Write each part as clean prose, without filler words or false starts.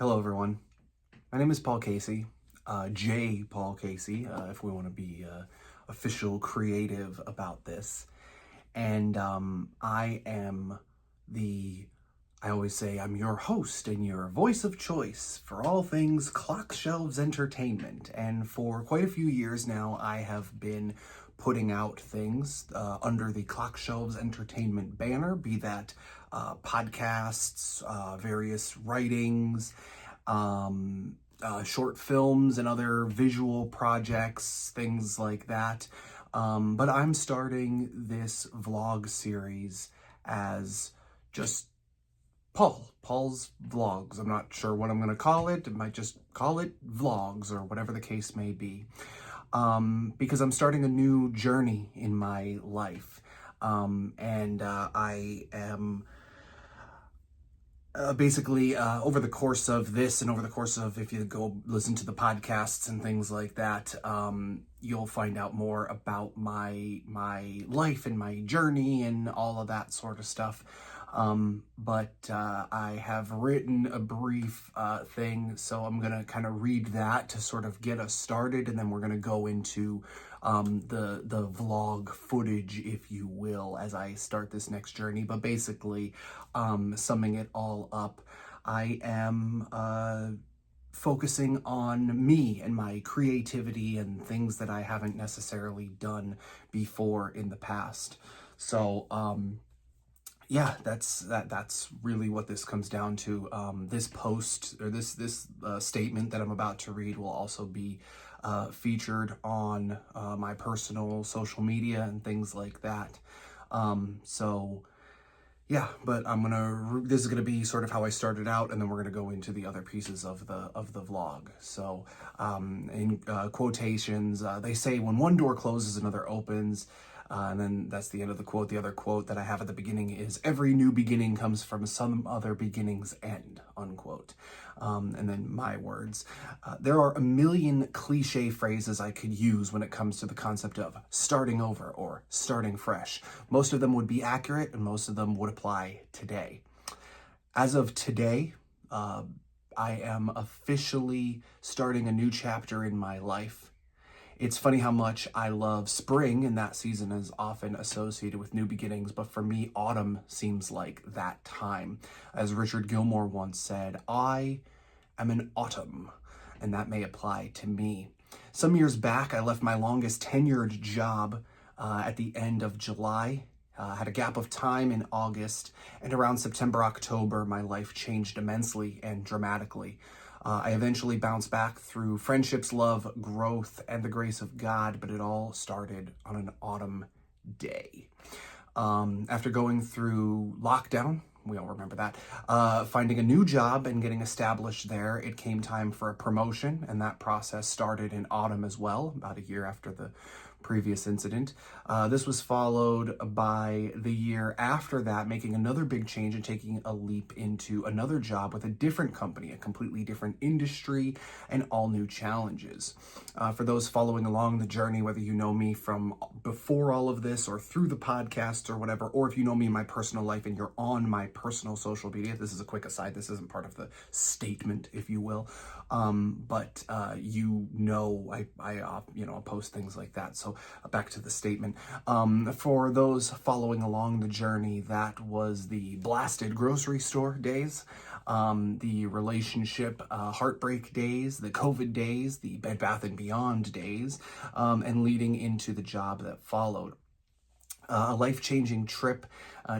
Hello, everyone. My name is Paul Casey, J. Paul Casey, if we want to be official creative about this. And I always say I'm your host and your voice of choice for all things Clock Shelves Entertainment. And for quite a few years now, I have been putting out things under the Clock Shelves Entertainment banner, be that podcasts, various writings, short films and other visual projects, things like that. But I'm starting this vlog series as just Paul's Vlogs. I'm not sure what I'm going to call it. I might just call it Vlogs or whatever the case may be. Because I'm starting a new journey in my life. I am basically over the course of this and over the course of, if you go listen to the podcasts and things like that, you'll find out more about my life and my journey and all of that sort of stuff. But I have written a brief thing, so I'm gonna kind of read that to sort of get us started, and then we're gonna go into the vlog footage, if you will, as I start this next journey. But basically, summing it all up, I am focusing on me and my creativity and things that I haven't necessarily done before in the past. So, yeah, that's really what this comes down to. This post or this statement that I'm about to read will also be featured on my personal social media and things like that. So yeah, but this is gonna be sort of how I started out, and then we're gonna go into the other pieces of the vlog. So in quotations, they say when one door closes, another opens. And then that's the end of the quote. The other quote that I have at the beginning is, every new beginning comes from some other beginning's end, unquote. And then my words. There are a million cliche phrases I could use when it comes to the concept of starting over or starting fresh. Most of them would be accurate and most of them would apply today. As of today, I am officially starting a new chapter in my life. It's funny how much I love spring, and that season is often associated with new beginnings, but for me, autumn seems like that time. As Richard Gilmore once said, I am an autumn, and that may apply to me. Some years back, I left my longest tenured job at the end of July. Had a gap of time in August, and around September, October, my life changed immensely and dramatically. I eventually bounced back through friendships, love, growth, and the grace of God, but it all started on an autumn day. After going through lockdown, we all remember that, finding a new job and getting established there, it came time for a promotion, and that process started in autumn as well, about a year after the previous incident. This was followed by the year after that, making another big change and taking a leap into another job with a different company, a completely different industry, and all new challenges. For those following along the journey, whether you know me from before all of this or through the podcast or whatever, or if you know me in my personal life and you're on my personal social media, this is a quick aside, this isn't part of the statement, if you will, but you know I'll post things like that. So back to the statement. For those following along the journey, that was the blasted grocery store days, the relationship heartbreak days, the COVID days, the Bed Bath & Beyond days, and leading into the job that followed. A life-changing trip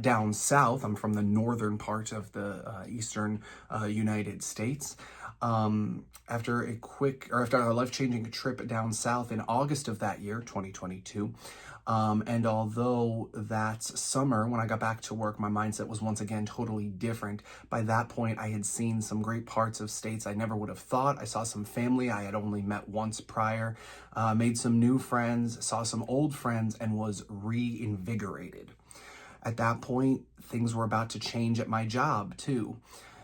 down south. I'm from the northern part of the eastern United States. After a life-changing trip down south in August of that year, 2022, and although that summer, when I got back to work, my mindset was once again totally different. By that point, I had seen some great parts of states I never would have thought. I saw some family I had only met once prior, made some new friends, saw some old friends, and was reinvigorated. At that point, things were about to change at my job, too.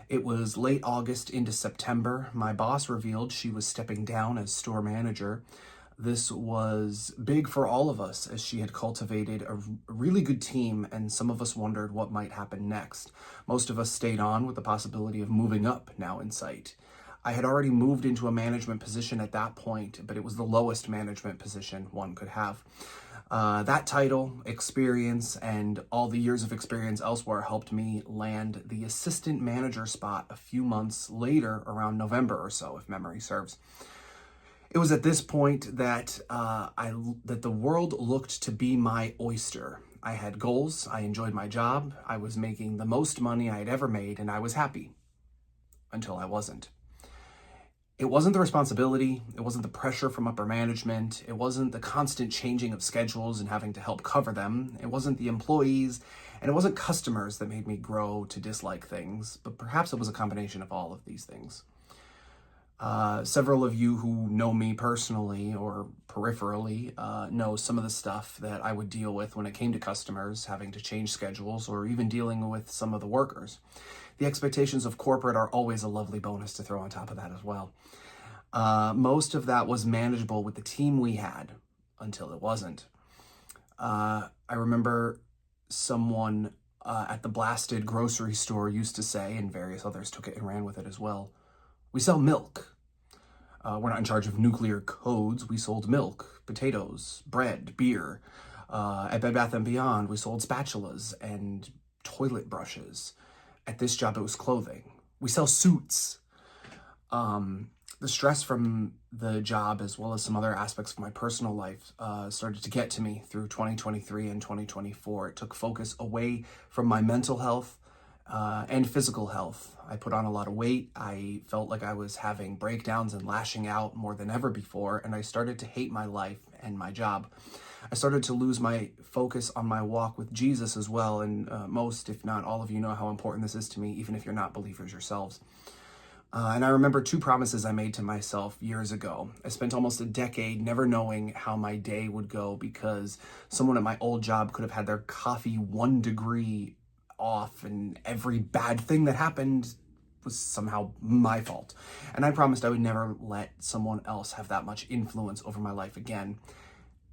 It was late August into September. My boss revealed she was stepping down as store manager. This was big for all of us as she had cultivated a really good team, and some of us wondered what might happen next. Most of us stayed on with the possibility of moving up now in sight. I had already moved into a management position at that point, but it was the lowest management position one could have. That title, experience, and all the years of experience elsewhere helped me land the assistant manager spot a few months later, around November or so, if memory serves. It was at this point that that the world looked to be my oyster. I had goals, I enjoyed my job, I was making the most money I had ever made, and I was happy. Until I wasn't. It wasn't the responsibility, it wasn't the pressure from upper management, it wasn't the constant changing of schedules and having to help cover them, it wasn't the employees, and it wasn't customers that made me grow to dislike things, but perhaps it was a combination of all of these things. Several of you who know me personally or peripherally know some of the stuff that I would deal with when it came to customers, having to change schedules, or even dealing with some of the workers. The expectations of corporate are always a lovely bonus to throw on top of that as well. Most of that was manageable with the team we had until it wasn't. I remember someone at the blasted grocery store used to say, and various others took it and ran with it as well, "We sell milk. We're not in charge of nuclear codes. We sold milk, potatoes, bread, beer. At Bed Bath & Beyond, we sold spatulas and toilet brushes. At this job, it was clothing. We sell suits." The stress from the job, as well as some other aspects of my personal life, started to get to me through 2023 and 2024. It took focus away from my mental health and physical health. I put on a lot of weight. I felt like I was having breakdowns and lashing out more than ever before, and I started to hate my life and my job. I started to lose my focus on my walk with Jesus as well, and most, if not all of you, know how important this is to me, even if you're not believers yourselves. And I remember two promises I made to myself years ago. I spent almost a decade never knowing how my day would go because someone at my old job could have had their coffee 1 degree off, and every bad thing that happened was somehow my fault. And I promised I would never let someone else have that much influence over my life again.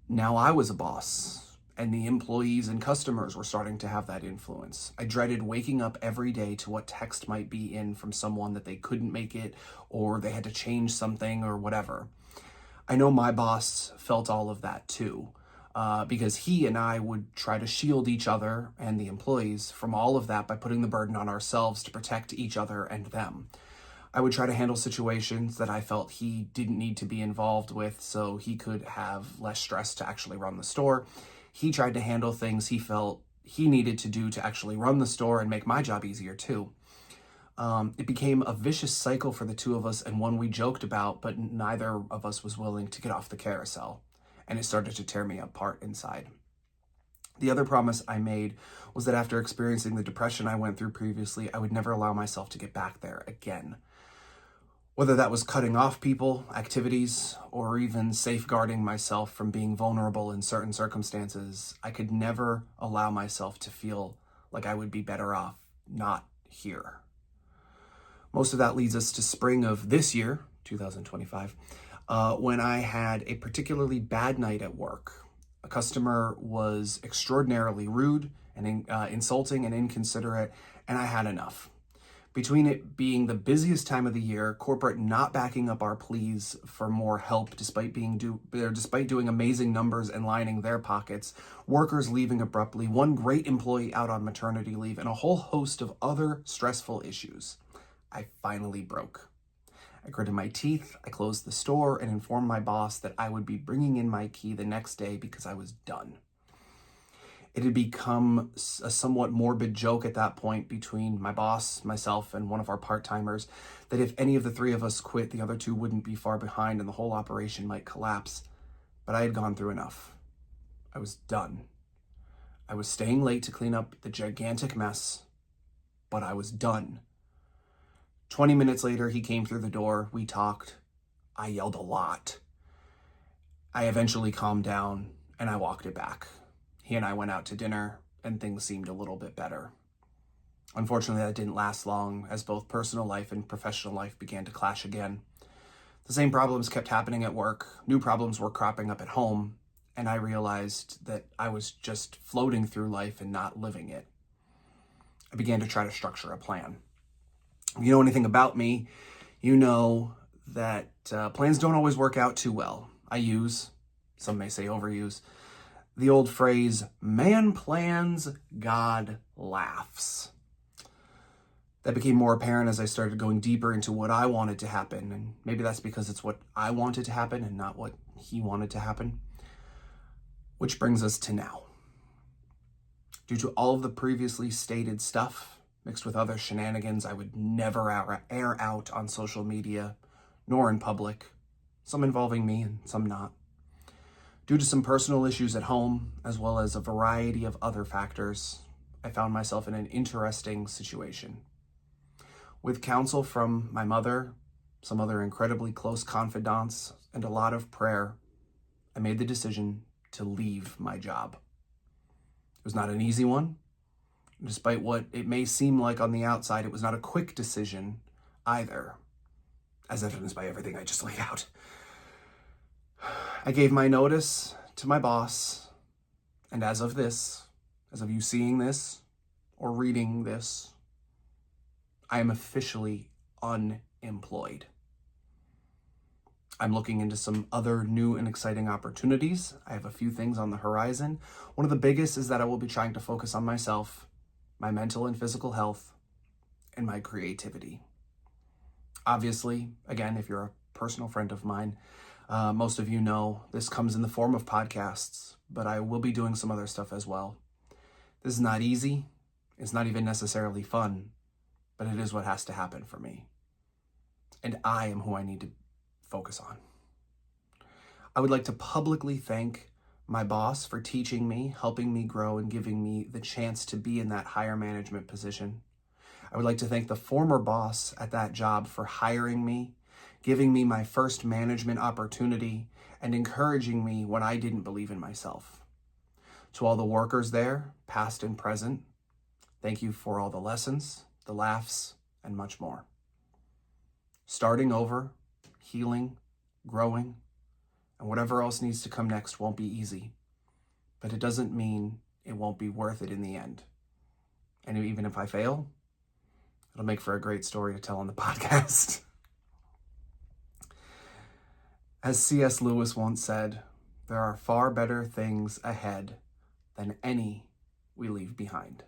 Now I was a boss, and the employees and customers were starting to have that influence. I dreaded waking up every day to what text might be in from someone that they couldn't make it, or they had to change something or whatever. I know my boss felt all of that too, because he and I would try to shield each other and the employees from all of that by putting the burden on ourselves to protect each other and them. I would try to handle situations that I felt he didn't need to be involved with so he could have less stress to actually run the store. He tried to handle things he felt he needed to do to actually run the store and make my job easier too. It became a vicious cycle for the two of us, and one we joked about, but neither of us was willing to get off the carousel, and it started to tear me apart inside. The other promise I made was that after experiencing the depression I went through previously, I would never allow myself to get back there again. Whether that was cutting off people, activities, or even safeguarding myself from being vulnerable in certain circumstances, I could never allow myself to feel like I would be better off not here. Most of that leads us to spring of this year, 2025, when I had a particularly bad night at work. A customer was extraordinarily rude and insulting and inconsiderate, and I had enough. Between it being the busiest time of the year, corporate not backing up our pleas for more help despite doing amazing numbers and lining their pockets, workers leaving abruptly, one great employee out on maternity leave, and a whole host of other stressful issues, I finally broke. I gritted my teeth, I closed the store, and informed my boss that I would be bringing in my key the next day because I was done. It had become a somewhat morbid joke at that point between my boss, myself, and one of our part-timers that if any of the three of us quit, the other two wouldn't be far behind and the whole operation might collapse. But I had gone through enough. I was done. I was staying late to clean up the gigantic mess, but I was done. 20 minutes later, he came through the door. We talked. I yelled a lot. I eventually calmed down and I walked it back. He and I went out to dinner, and things seemed a little bit better. Unfortunately, that didn't last long, as both personal life and professional life began to clash again. The same problems kept happening at work. New problems were cropping up at home. And I realized that I was just floating through life and not living it. I began to try to structure a plan. If you know anything about me, you know that plans don't always work out too well. I use, some may say overuse, the old phrase, man plans, God laughs. That became more apparent as I started going deeper into what I wanted to happen. And maybe that's because it's what I wanted to happen and not what he wanted to happen. Which brings us to now. Due to all of the previously stated stuff, mixed with other shenanigans I would never air out on social media, nor in public, some involving me and some not. Due to some personal issues at home, as well as a variety of other factors, I found myself in an interesting situation. With counsel from my mother, some other incredibly close confidants, and a lot of prayer, I made the decision to leave my job. It was not an easy one. Despite what it may seem like on the outside, it was not a quick decision either, as evidenced by everything I just laid out. I gave my notice to my boss, and as of you seeing this or reading this, I am officially unemployed. I'm looking into some other new and exciting opportunities. I have a few things on the horizon. One of the biggest is that I will be trying to focus on myself, my mental and physical health, and my creativity. Obviously, again, if you're a personal friend of mine, most of you know this comes in the form of podcasts, but I will be doing some other stuff as well. This is not easy. It's not even necessarily fun, but it is what has to happen for me. And I am who I need to focus on. I would like to publicly thank my boss for teaching me, helping me grow, and giving me the chance to be in that higher management position. I would like to thank the former boss at that job for hiring me, giving me my first management opportunity, and encouraging me when I didn't believe in myself. To all the workers there, past and present, thank you for all the lessons, the laughs, and much more. Starting over, healing, growing, and whatever else needs to come next won't be easy, but it doesn't mean it won't be worth it in the end. And even if I fail, it'll make for a great story to tell on the podcast. As C.S. Lewis once said, there are far better things ahead than any we leave behind.